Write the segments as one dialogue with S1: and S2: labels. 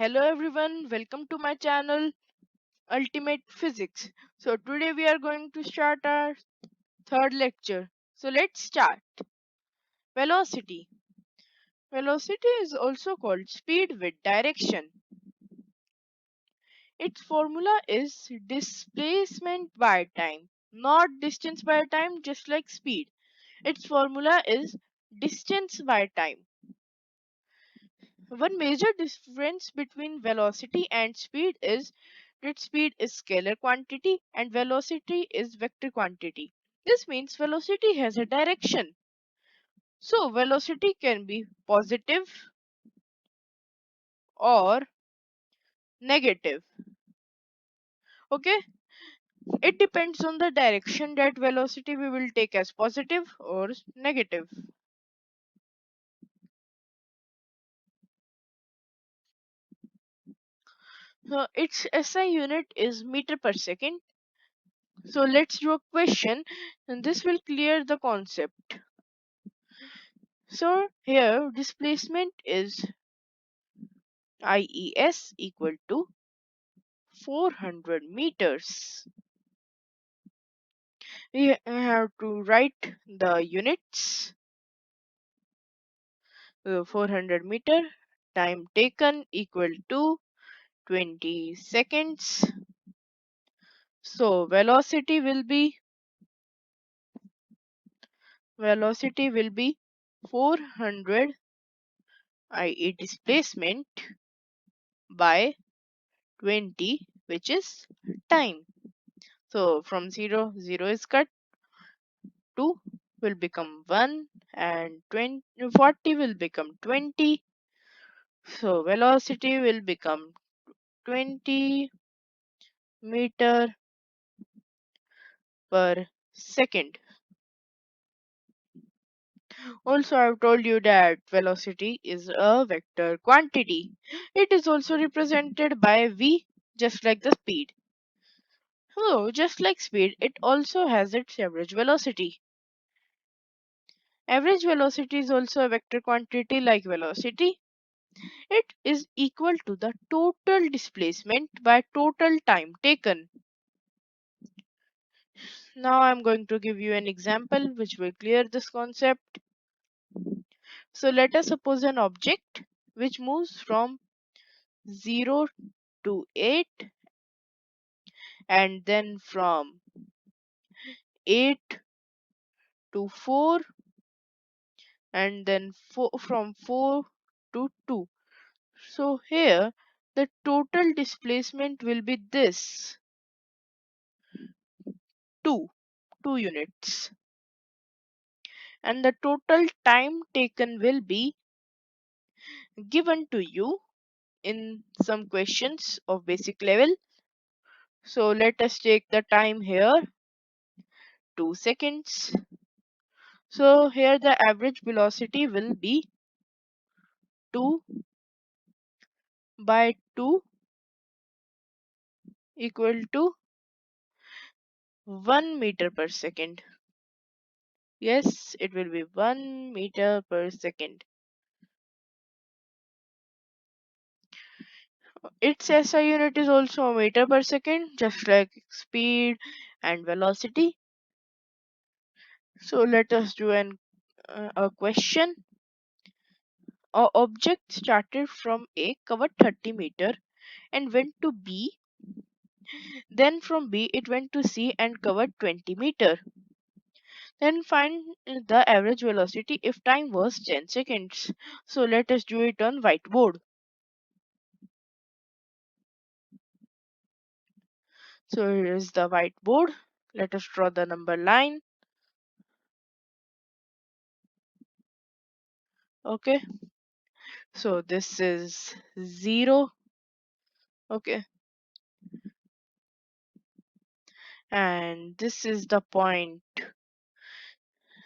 S1: Hello everyone, welcome to my channel Ultimate Physics. So today we are going to start our third lecture. So let's start. Velocity. Velocity is also called speed with direction. Its formula is displacement by time, not distance by time, just like speed. Its formula is distance by time. One major difference between velocity and speed is that speed is scalar quantity and velocity is vector quantity. This means velocity has a direction. So velocity can be positive or negative. Okay, it depends on the direction that velocity we will take as positive or negative. So its SI unit is meter per second. So let's do a question and this will clear the concept. So here displacement is IES equal to 400 meters. We have to write the units. 400 meter time taken equal to 20 seconds. So velocity will be 400 IE displacement by 20, which is time. So from 0 is cut, 2 will become 1 and 40 will become 20. So velocity will become 20 meter per second. Also, I've told you that velocity is a vector quantity. It is also represented by v, just like the speed. So just like speed, it also has its average velocity. Average velocity is also a vector quantity like velocity. It is equal to the total displacement by total time taken. Now I'm going to give you an example which will clear this concept. So let us suppose an object which moves from 0 to 8 and then from 8 to 4 and then from 4 to 2. So here the total displacement will be this 2 units, and the total time taken will be given to you in some questions of basic level. So let us take the time here, 2 seconds. So here the average velocity will be 2 by 2 equal to 1 meter per second. Yes, it will be 1 meter per second. Its SI unit is also meter per second, just like speed and velocity. So let us do a question. A object started from A, covered 30 meter and went to B. Then from B it went to C and covered 20 meter. Then find the average velocity if time was 10 seconds. So let us do it on whiteboard. So here is the whiteboard. Let us draw the number line. Okay. So this is 0. Okay. And this is the point.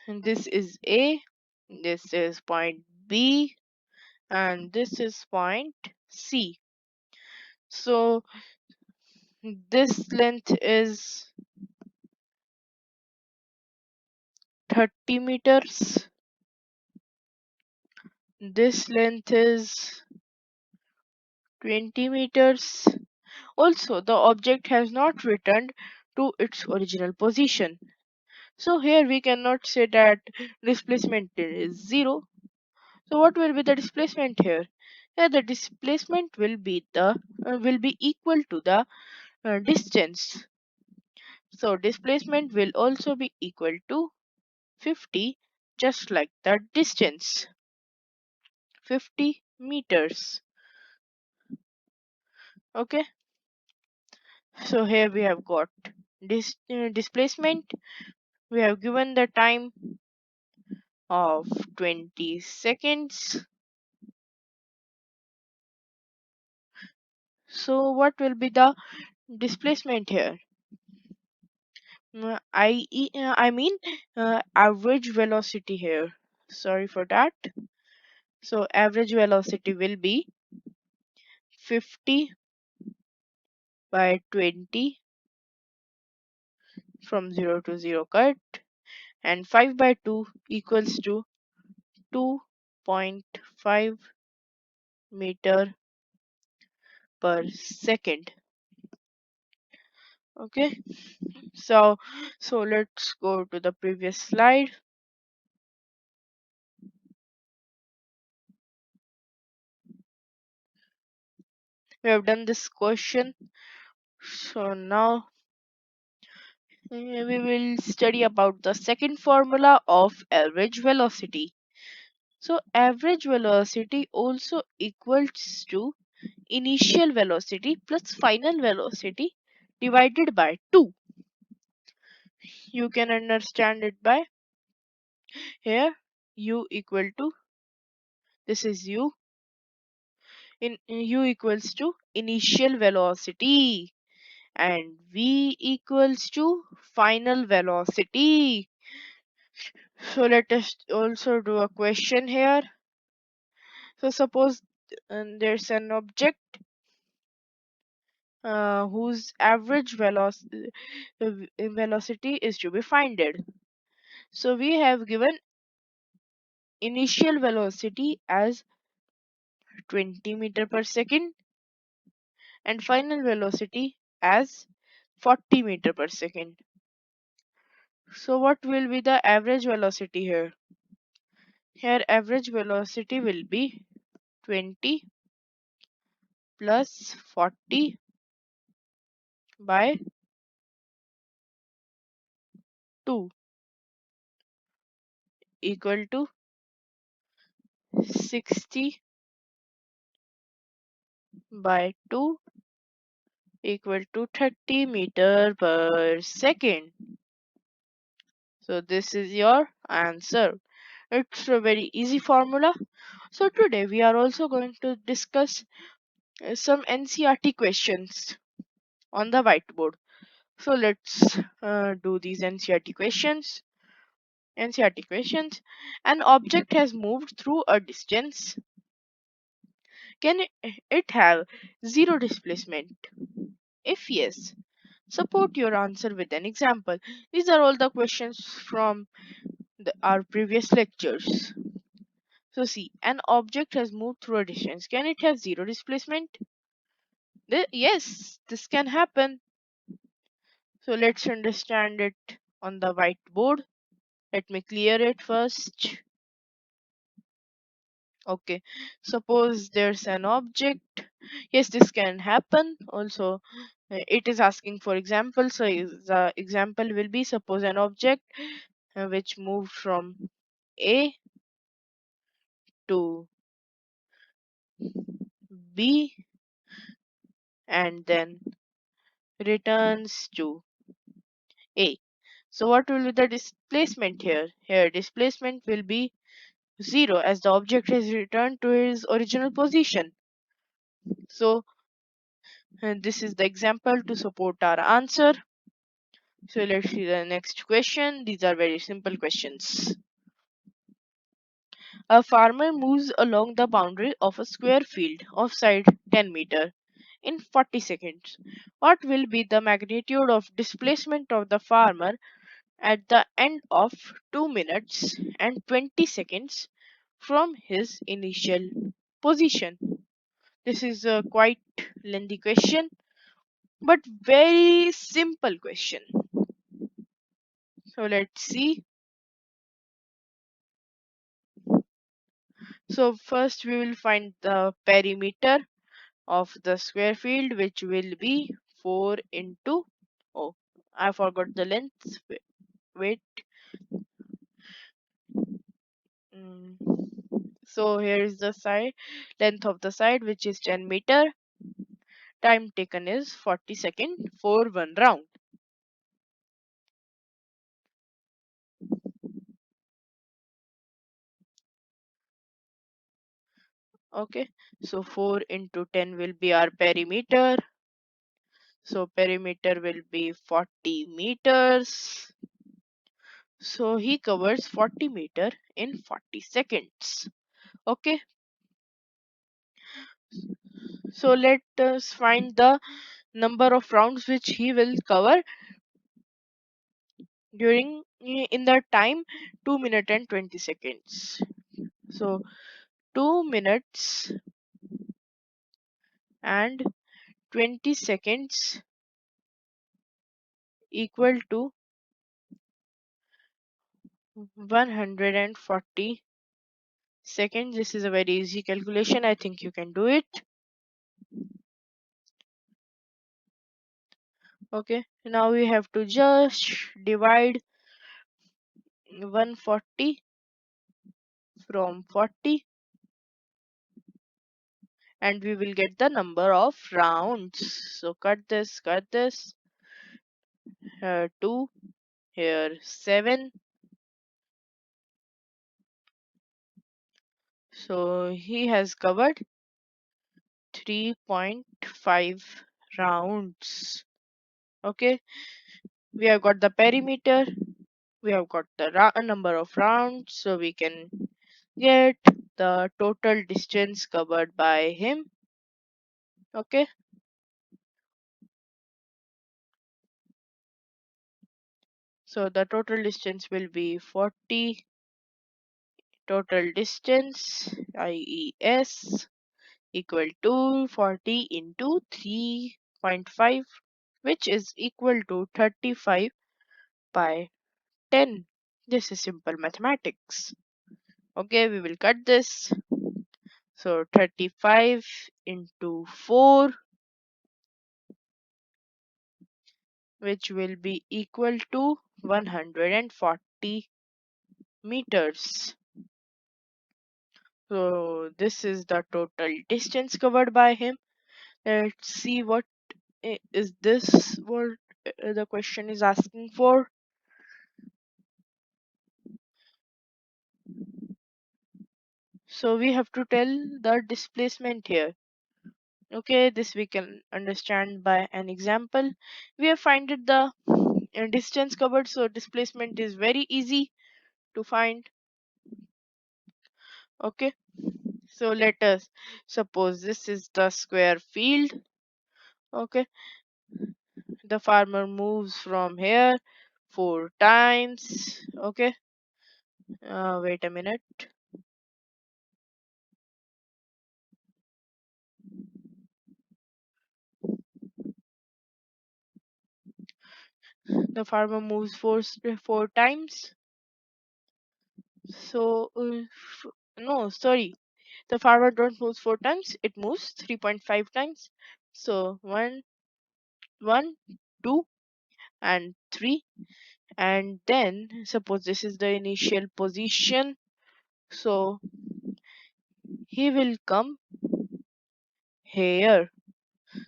S1: And this is A. This is point B. And this is point C. So this length is 30 meters. This length is 20 meters. Also, the object has not returned to its original position. So here we cannot say that displacement is 0. So what will be the displacement here? Here the displacement will be equal to the distance. So displacement will also be equal to 50, just like the distance, 50 meters. Okay, so here we have got displacement. We have given the time of 20 seconds. So what will be the displacement here? I mean average velocity here. Sorry for that. So average velocity will be 50 by 20 from 0 to 0 cut, and 5 by 2 equals to 2.5 meter per second. Okay, so let's go to the previous slide. We have done this question. So now we will study about the second formula of average velocity. So average velocity also equals to initial velocity plus final velocity divided by 2. You can understand it by here u equal to, this is u, in u equals to initial velocity and v equals to final velocity. So let us also do a question here. So suppose there's an object whose average velocity is to be founded. So we have given initial velocity as 20 meter per second and final velocity as 40 meter per second. So what will be the average velocity here? Here average velocity will be 20 plus 40 by 2 equal to 60 by 2 equal to 30 meter per second. So this is your answer. It's a very easy formula. So today we are also going to discuss some NCERT questions on the whiteboard. So let's do these NCERT questions. NCERT questions. An object has moved through a distance. Can it have zero displacement? If yes, support your answer with an example. These are all the questions from our previous lectures. So see, an object has moved through a distance. Can it have zero displacement? Yes, this can happen. So let's understand it on the whiteboard. Let me clear it first. Okay, suppose there's an object. Yes, this can happen. Also, it is asking for example. So the example will be, suppose an object which moved from A to B and then returns to A. So what will be the displacement here? Here displacement will be 0 as the object has returned to its original position. So this is the example to support our answer. So let's see the next question. These are very simple questions. A farmer moves along the boundary of a square field of side 10 meter in 40 seconds. What will be the magnitude of displacement of the farmer at the end of 2 minutes and 20 seconds from his initial position? This is a quite lengthy question, but very simple question. So let's see. So first we will find the perimeter of the square field, which will be 4 into, oh, I forgot the length. Wait. Mm. So here is the side length of the side, which is 10 meter. Time taken is 40 seconds for one round. Okay, so 4 into 10 will be our perimeter. So perimeter will be 40 meters. So he covers 40 meter in 40 seconds. Okay, so let us find the number of rounds which he will cover during in the time 2 minutes and 20 seconds. So 2 minutes and 20 seconds equal to 140 seconds. This is a very easy calculation. I think you can do it. Okay, now we have to just divide 140 from 40 and we will get the number of rounds. So cut this, here 2, here 7. So he has covered 3.5 rounds. Okay, we have got the perimeter, we have got the number of rounds, so we can get the total distance covered by him. Okay, so the total distance will be 40 total distance IES equal to 40 into 3.5, which is equal to 35 by 10. This is simple mathematics. Okay, we will cut this. So 35 into 4, which will be equal to 140 meters. So this is the total distance covered by him. Let's see what is this, what the question is asking for. So we have to tell the displacement here. Okay, this we can understand by an example. We have found the distance covered, so displacement is very easy to find. Okay, so let us suppose this is the square field. Okay, the farmer moves from here 4 times. Okay, wait a minute. The farmer moves four times. So no, sorry, the farmer don't move 4 times, it moves 3.5 times. So 1, 2 and 3, and then suppose this is the initial position, so he will come here.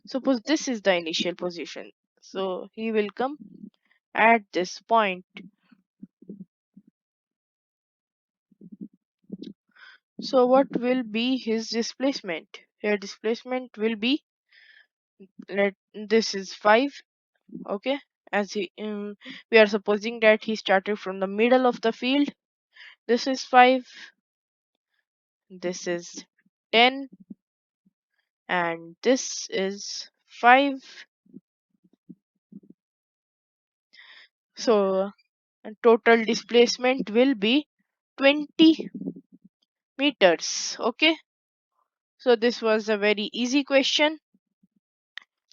S1: Suppose this is the initial position, so he will come at this point. So what will be his displacement? Here displacement will be, this is 5. Okay, as we are supposing that he started from the middle of the field. This is 5, this is 10, and this is 5. So total displacement will be 20 meters. Okay, So this was a very easy question.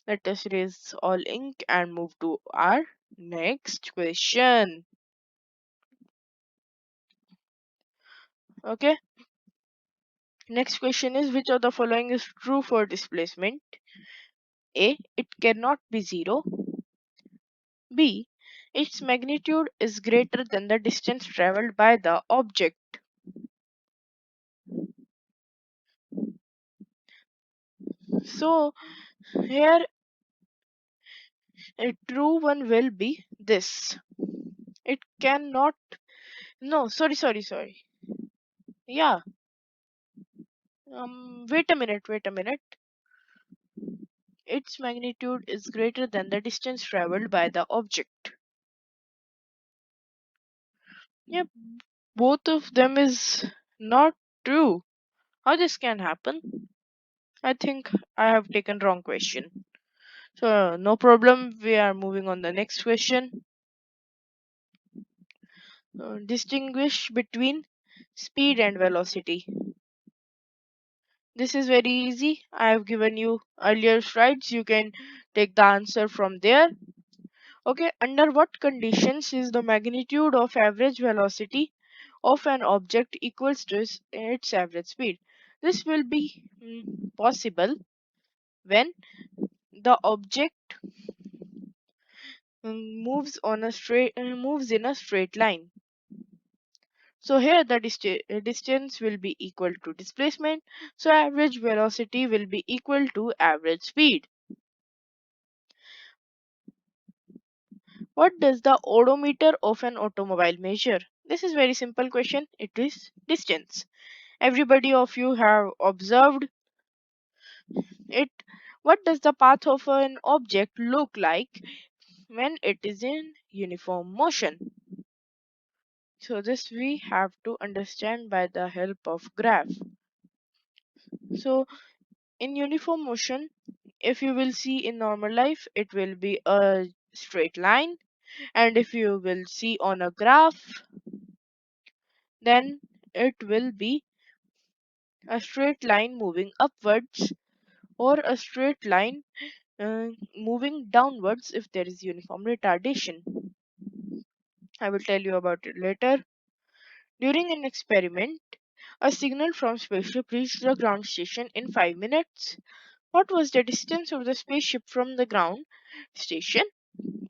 S1: Let us erase all ink and move to our next question. Okay. Next question is, which of the following is true for displacement? A. It cannot be zero. B. Its magnitude is greater than the distance traveled by the object. So here a true one will be this. It cannot. No, sorry. Yeah. Wait a minute. Its magnitude is greater than the distance traveled by the object. Yep, both of them is not true. How this can happen? I think I have taken wrong question. So no problem. We are moving on the next question. Distinguish between speed and velocity. This is very easy. I have given you earlier slides. You can take the answer from there. Okay, under what conditions is the magnitude of average velocity of an object equals to its average speed? This will be possible when the object moves in a straight line. So here the distance will be equal to displacement. So average velocity will be equal to average speed. What does the odometer of an automobile measure? This is very simple question. It is distance. Everybody of you have observed it. What does the path of an object look like when it is in uniform motion? So this we have to understand by the help of graph. So in uniform motion, if you will see in normal life, it will be a straight line, and if you will see on a graph, then it will be a straight line moving upwards or a straight line moving downwards if there is uniform retardation. I will tell you about it later. During an experiment, a signal from spaceship reached the ground station in 5 minutes. What was the distance of the spaceship from the ground station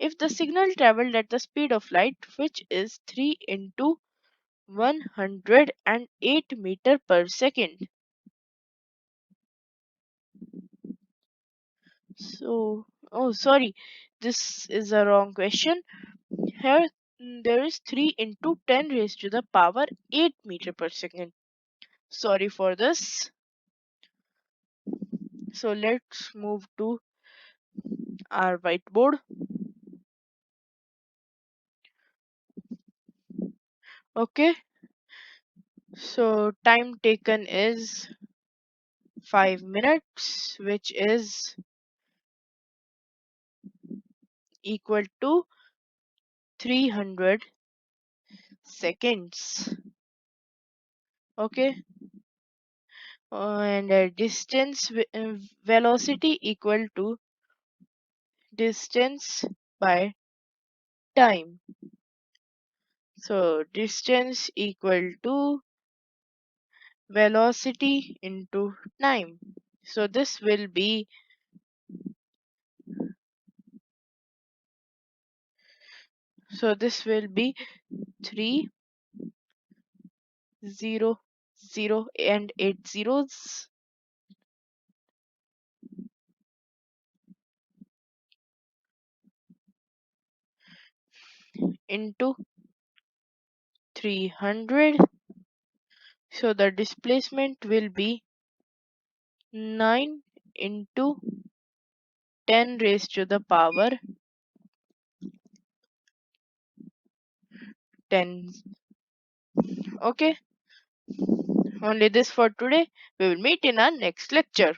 S1: if the signal traveled at the speed of light, which is 3 into 108 meter per second? So, oh, sorry, this is a wrong question. Here, there is 3 into 10 raised to the power 8 meter per second. Sorry for this. So, let's move to our whiteboard. Okay, so time taken is 5 minutes, which is equal to 300 seconds. Okay, and distance velocity equal to distance by time. So distance equal to velocity into time. So this will be 3 0 0 and 8 zeros into 300. So the displacement will be 9 into 10 raised to the power 10. Okay, only this for today. We will meet in our next lecture.